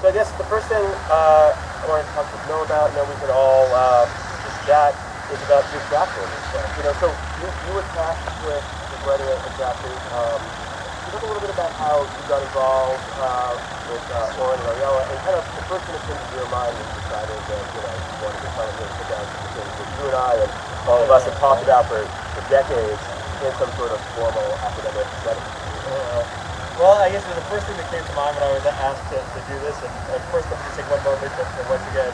So I guess the first thing I wanted to talk to know about, we could all just chat, is about your draft order stuff. So you were tasked with writing a draft. Can you talk a little bit about how you got involved with Oren and Ariella, and kind of the first thing that came to your mind when you decided that you wanted to kind of really put down some things that you and I and all of us have talked about for decades in some sort of formal academic setting? Well, I guess the first thing that came to mind when I was asked to do this, and first let me take one moment to once again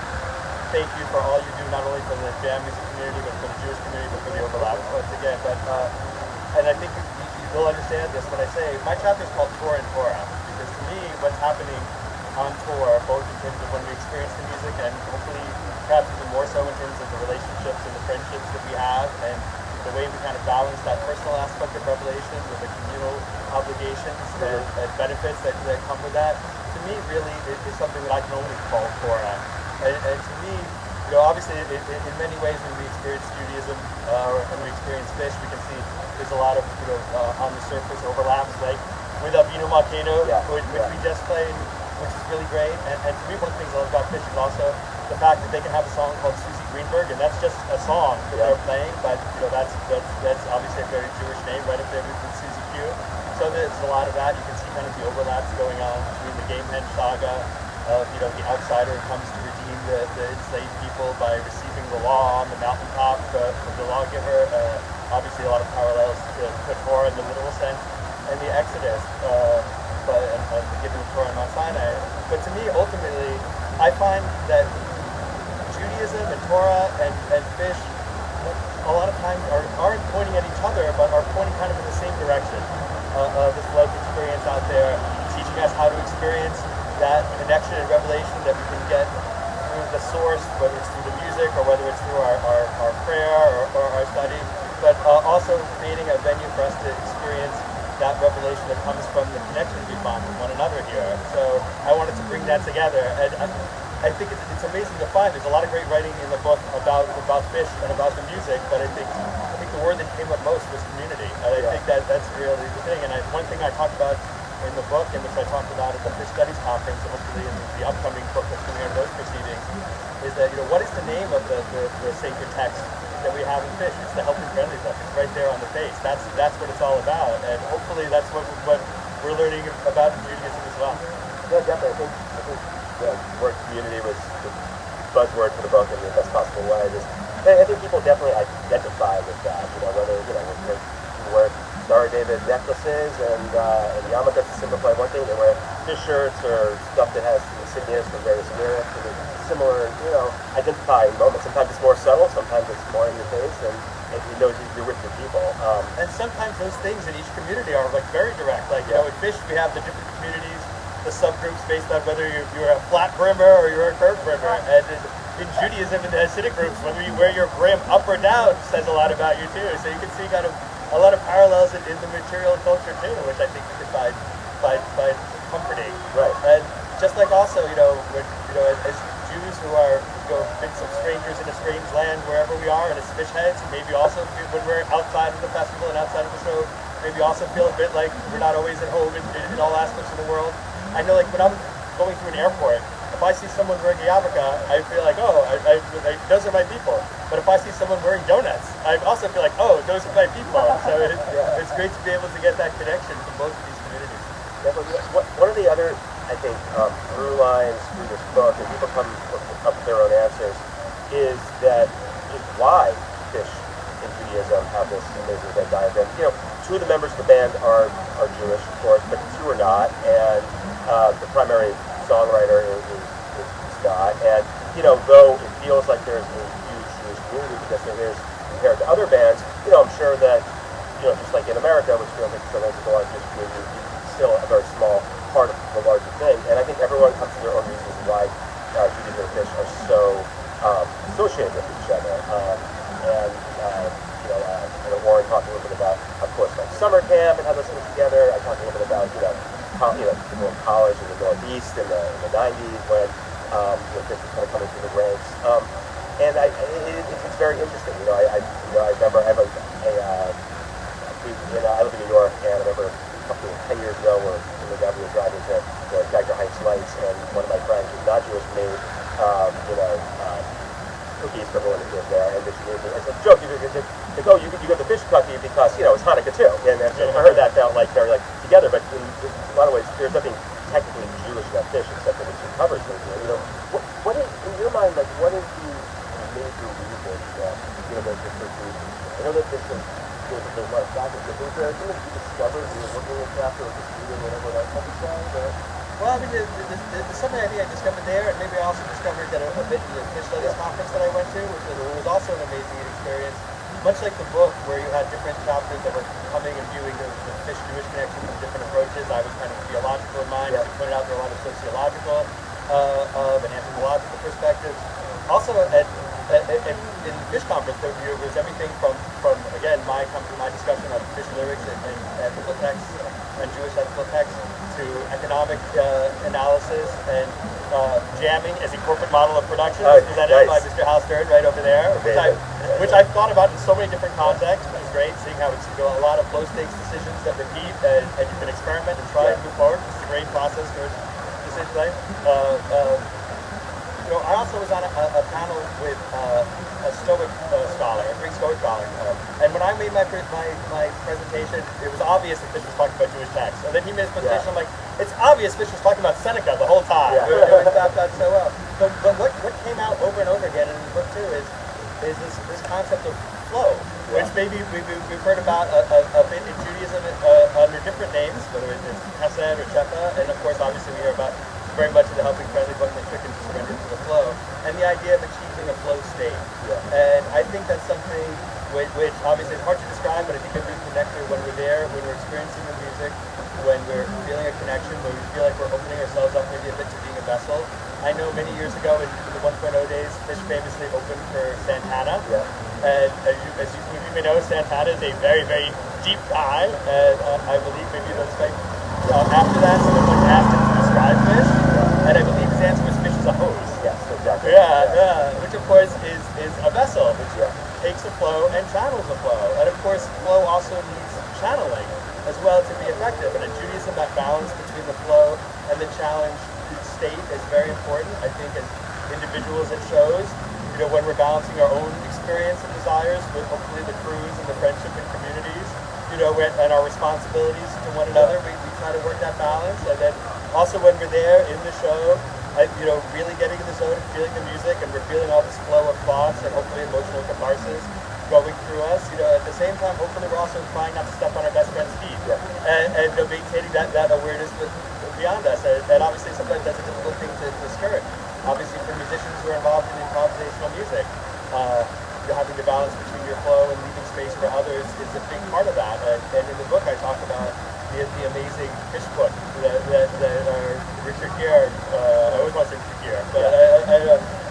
thank you for all you do, not only for the jam music community, but for the Jewish community, but for the overlap once again. But and I think you'll understand this when I say my chapter is called Torah and Torah, because to me, what's happening on tour, both in terms of when we experience the music, and hopefully perhaps even more so in terms of the relationships and the friendships that we have, and the way we kind of balance that personal aspect of revelation with the communal obligations and benefits that come with that, to me really is something that I can only call Torah. And to me, obviously in many ways when we experience Judaism and we experience Phish, we can see there's a lot of on the surface overlaps, like with Avinu Malkeinu, which we just played, which is really great. And to me, one of the things I love about Phish is also the fact that they can have a song called Susie Greenberg, and that's just a song that they're playing, but that's obviously a very Jewish name right up there with Susie Q. So there's a lot of that. You can see kind of the overlaps going on between the Game Hen saga of the outsider who comes to redeem the enslaved people by receiving the law on the mountaintop from the lawgiver. Obviously a lot of parallels to Torah in the literal sense, and the Exodus, and the giving of Torah on Mount Sinai. But to me, ultimately, I find that Judaism and Torah and Phish a lot of times aren't pointing at each other, but are pointing kind of in the same direction. This life experience out there, teaching us how to experience that connection and revelation that we can get through the source, whether it's through the music or whether it's through our prayer or our study, but also creating a venue for us to experience that revelation that comes from the connection we find with one another here. So I wanted to bring that together, and I think it's amazing to find. There's a lot of great writing in the book about Phish and about the music, but I think the word that came up most was community, and I think that's really the thing. And one thing I talked about in the book, and which I talked about at the Phish Studies Conference, and hopefully in the upcoming book that's coming out of those proceedings, is that what is the name of the sacred text that we have in Phish? It's the Helping Friendly book. It's right there on the face. That's what it's all about, and hopefully that's what we're learning about Judaism as well. Yeah, definitely. I think the word community was the buzzword for the book in the best possible way. I think people definitely identify with that. Whether we wear Star David necklaces and yarmulkes to simplify one thing, they wear Phish shirts or stuff that has insignias from various lyrics, and it's similar, identifying moments. Sometimes it's more subtle, sometimes it's more in your face, and you're with your people. And sometimes those things in each community are very direct. Like in Phish, we have the different communities, the subgroups based on whether you're a flat brimmer or you're a curved brimmer. And in Judaism, in the Hasidic groups, whether you wear your brim up or down says a lot about you too. So you can see kind of a lot of parallels in the material culture too, which I think you can find comforting. Right. And just like also, as Jews who are bits of strangers in a strange land wherever we are, and as Phish heads, maybe also when we're outside of the festival and outside of the show, maybe also feel a bit like we're not always at home in all aspects of the world. I know, like when I'm going through an airport, if I see someone wearing a yarmulke, I feel like, those are my people. But if I see someone wearing donuts, I also feel like, those are my people. So it's great to be able to get that connection from both of these communities. Definitely. One of the other, I think, through lines through this book, and people come up with their own answers, is why Phish and Judaism have this amazing Venn diagram. Two of the members of the band are Jewish, of course, but two are not, and the primary songwriter is not. And though it feels like there's a huge Jewish community because there is compared to other bands, I'm sure that just like in America, which feels like there's a large Jewish community, it's still a very small part of the larger thing. And I think everyone comes to their own reasons why Judaism and Phish are so associated with each other. I know Oren talked a little bit about, of course, like summer camp and how those things together. I talked a little bit about people in college in the Northeast in the 90s when Phish was kind of coming through the ranks. And it's very interesting. I remember I live in New York, and I remember 10 years ago we were driving to Dagger Heights Lights, and one of my friends oh, you go to Phish cookie because, you know, it's Hanukkah too. And I heard that felt like very like together, but in a lot of ways, there's nothing technically Jewish about Phish except that it covers things. You know, what is, in your mind, like, what is the major reason that, you know, there's this reason? I know that there's a lot of factors, but was there something you discovered when you were working with craft or just reading whatever that type of stuff? Well, I mean, there's something I think I discovered there, and maybe I also discovered that a bit in the Phish Studies conference that I went to, which was also an amazing experience. Much like the book, where you had different chapters that were coming and viewing the Phish-Jewish connection from different approaches. I was kind of theological in mine. As you pointed out, there were a lot of sociological and anthropological perspectives. Also, in the Phish conference, there was everything from again, my discussion of Phish lyrics and ethical texts and Jewish ethical texts to economic analysis and jamming as a corporate model of production, presented by Mr. Hal Stern right over there, which I've thought about in so many different contexts, which is great, seeing how it's a lot of low stakes decisions that repeat, and you can experiment and try and move forward. It's a great process for decision life. You know, I also was on a panel with a Stoic scholar, a Greek Stoic scholar, and when I made my presentation, it was obvious that Phish was talking about Jewish texts. And then he made his presentation, I'm like, it's obvious Phish was talking about Seneca the whole time. It was mapped out so well. But what came out over and over again in the book too is this concept of flow, which maybe we've heard about a bit in Judaism under different names, whether it's Hesed or Shefa, and of course, obviously, we hear about very much in the Helping Friendly book, the chicken to surrender to the flow, and the idea of achieving a flow state. And I think that's something which obviously is hard to describe, but I think that we connect to when we're there, when we're experiencing the music, when we're feeling a connection, when we feel like we're opening ourselves up maybe a bit to being a vessel. I know many years ago in the 1.0 days, Phish famously opened for Santana. And as you may know, Santana is a very, very deep guy, and I believe maybe that's like, after that, someone asked him to describe Phish, and I believe his answer was Phish is a hose. Yes, exactly. Which of course is a vessel, which takes the flow and channels the flow. And of course, flow also needs channeling as well to be effective. And in Judaism, that balance between the flow and the challenge state is very important. I think as individuals it shows, you know, when we're balancing our own experience and desires with hopefully the crews and the friendship and communities, you know, and our responsibilities to one another, we try to work that balance. And then also when we're there in the show, you know, really getting in the zone and feeling the music, and we're feeling all this flow of thoughts and hopefully emotional catharsis going through us, you know, at the same time, hopefully we're also trying not to step on our best friend's feet, and you know, maintaining that awareness beyond us. And obviously sometimes that's a difficult thing to skirt. Obviously for musicians who are involved in improvisational music, having the balance between your flow and leaving space for others is a big part of that. And in the book I talk about the amazing Phish book that Richard Gere, I always want to say Richard Gere, but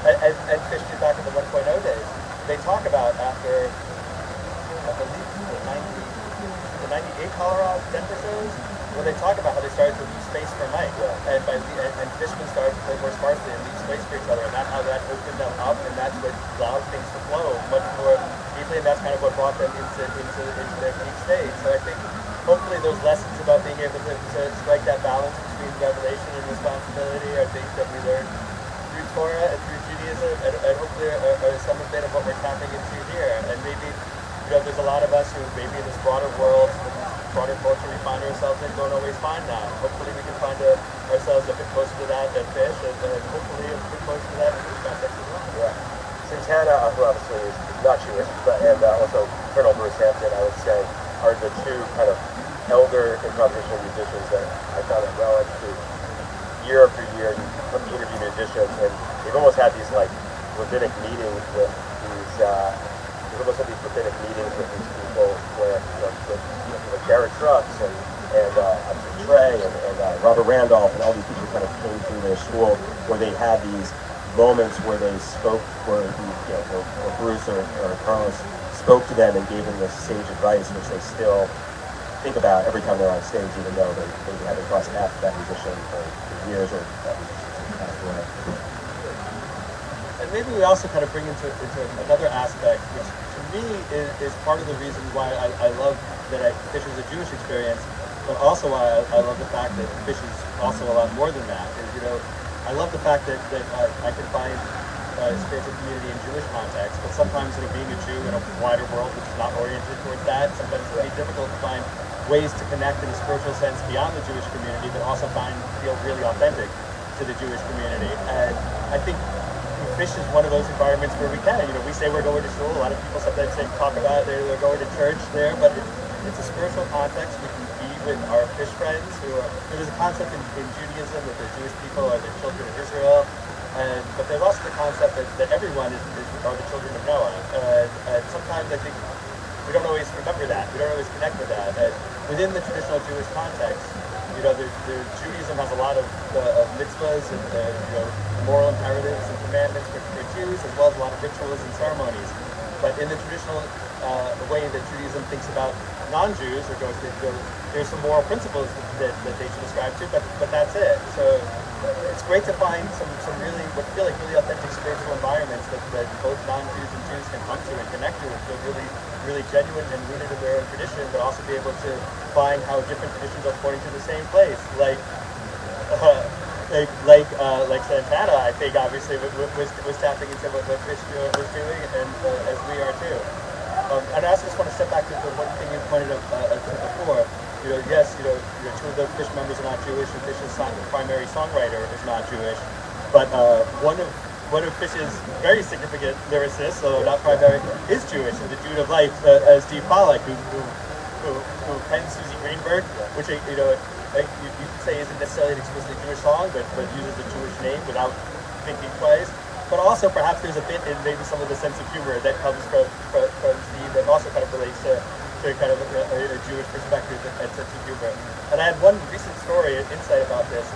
and Phish did back in the 1.0 days. They talk about after, I believe, the 98 Colorado Denver shows, where they talk about how they started to leave space for Mike, and Fishman started to play more sparsely and leave space for each other, and how that opened them up, and that's what allowed things to flow much more deeply, and that's kind of what brought them into their peak stage. So I think hopefully those lessons about being able to strike that balance between revelation and responsibility are things that we learn through Torah and through Judaism, and hopefully are some of bit of what we're tapping into here. And maybe, you know, there's a lot of us who maybe in this broader world, broader culture we find ourselves in, don't always find that. Hopefully we can find ourselves a bit closer to that than Phish, and hopefully a bit closer to that in this context as well. Santana, who obviously is not Jewish, and also Colonel Bruce Hampton, I would say, are the two kind of elder improvisational musicians that I found it well into. Year after year, you interview musicians, and they've almost had these like rabbinic meetings with these. They've almost had these rabbinic meetings with these people where, like Garrett Trucks and Trey and Robert Randolph and all these people kind of came through their school, where they had these moments where they spoke, where Bruce or Carlos spoke to them and gave them this sage advice, which they still think about every time they're on stage, even though they haven't crossed paths with that musician for years, or that musician passed away. And maybe we also kind of bring into another aspect, which to me is part of the reason why I love that Phish is a Jewish experience, but also why I love the fact that Phish is also a lot more than that. Is, you know, I love the fact that I can find spiritual community in Jewish context, but sometimes being a Jew in a wider world which is not oriented towards that, sometimes it's really difficult to find ways to connect in a spiritual sense beyond the Jewish community, but also feel really authentic to the Jewish community. And I think Phish is one of those environments where we can. We say we're going to shul. A lot of people sometimes talk about they're going to church there, but it's a spiritual context. We can be with our Phish friends there's a concept in Judaism that the Jewish people are the children of Israel, but there's also the concept that everyone are the children of Noah. And sometimes I think we don't always remember that. We don't always connect with that. And within the traditional Jewish context, Judaism has a lot of mitzvahs and moral imperatives and commandments for Jews, as well as a lot of rituals and ceremonies. But in the traditional way that Judaism thinks about non-Jews, there's some moral principles that they should ascribe to, but that's it. So it's great to find some really what feel like really authentic spiritual environments that both non-Jews and Jews can come to and connect to and feel really genuine and rooted in their own tradition, but also be able to find how different traditions are pointing to the same place. Like Santana, I think obviously was tapping into what Phish was doing, and as we are too. And I also just want to step back to the one thing you pointed out to before. Yes, two of the Phish members are not Jewish, and Phish's primary songwriter is not Jewish, but one of Phish's very significant lyricists, though not primary, is Jewish, and the Dude of Life, Steve Pollack, who penned Susie Greenberg, which you could say isn't necessarily an explicitly Jewish song, but uses a Jewish name without thinking twice. But also perhaps there's a bit in maybe some of the sense of humor that comes from Steve that also kind of relates to kind of a Jewish perspective and sense of humor. And I had one recent story, an insight about this.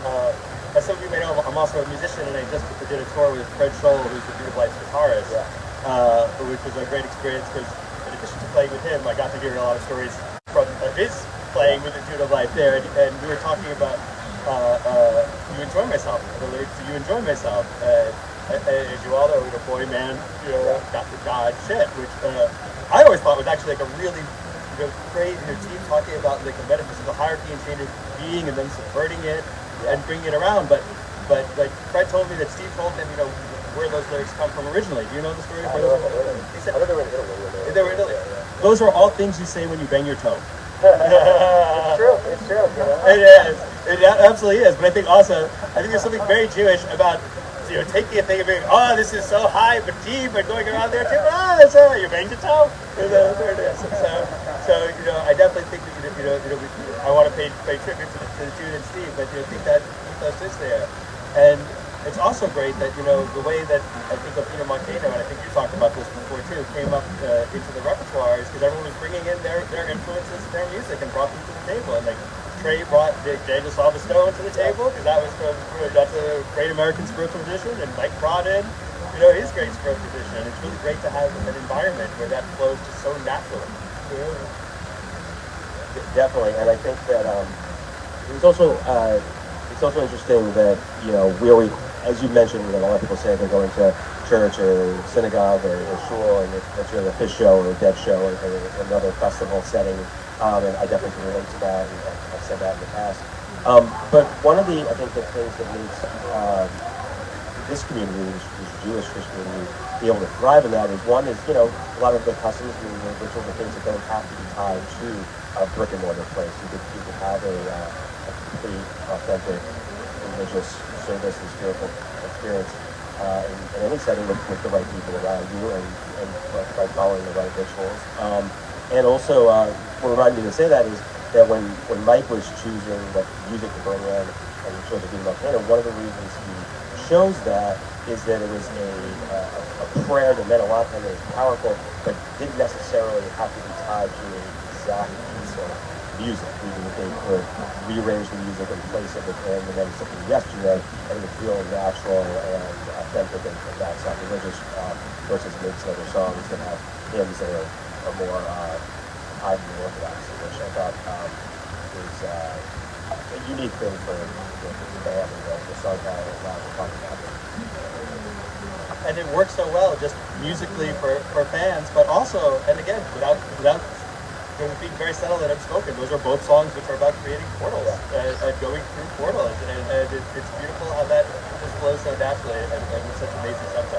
As some of you may know, I'm also a musician, and I just did a tour with Kroll, who's the Dude of Life's guitarist, which was a great experience because in addition to playing with him, I got to hear a lot of stories from his playing with the Dude of Life there, and we were talking about You Enjoy Myself, the lyrics to You Enjoy Myself. As you all know, boy, man, got the God shit, which I always thought was actually like a really great team talking about like a metaphysical hierarchy and change of being and then subverting it and bringing it around. But like Fred told me that Steve told him, where those lyrics come from originally. Do you know the story? He said, I know they were in Italy. They were in Italy. Those are all things you say when you bang your toe. It's true. It is. It absolutely is. But I think there's something very Jewish about taking a thing and being, this is so high but deep, and going around there too. That's you banged your toe. There it is. So I definitely think that I want to pay tribute to the Jude and Steve, but think that ethos is there, and it's also great that the way that I think of Montano, and I think you talked about this before too, came up into the repertoire is because everyone was bringing in their influences, their music, and brought them to the table, and like. Trey brought Daniel Salvestone to the table because that's a great American spiritual tradition, and Mike brought in his great spiritual tradition. And it's really great to have an environment where that flows just so naturally. Definitely, and I think that it's also interesting that we always, as you mentioned, a lot of people say they're going to church or synagogue or shul, and it's really a Phish show or a Dead show or another festival setting. And I definitely can relate to that, and I've said that in the past. But one of the things that makes this community, this Jewish Phish community, be able to thrive in that is one is, a lot of the customs and the rituals and things that don't have to be tied to a brick and mortar place. You could have a complete, authentic religious service and spiritual experience in any setting with the right people around you and by following the right rituals. And also, what reminded me to say that is that when Mike was choosing what music to bring in and he chose to be Montana, one of the reasons he chose that is that it was a prayer that meant a lot to him, it was powerful, but didn't necessarily have to be tied to an exact piece of music. Even if they could rearrange the music and place it within and then something yesterday, and it would feel natural and authentic and that's not religious versus maybe some other songs that have hymns that are more tied to the orthodoxy, which I thought was a unique thing for the band and the songwriter and the talking about it. And it works so well, just musically for fans, but also, and again, without being very subtle and unspoken, those are both songs which are about creating portals and going through portals, and it's beautiful how that just flows so naturally and with such amazing subtext.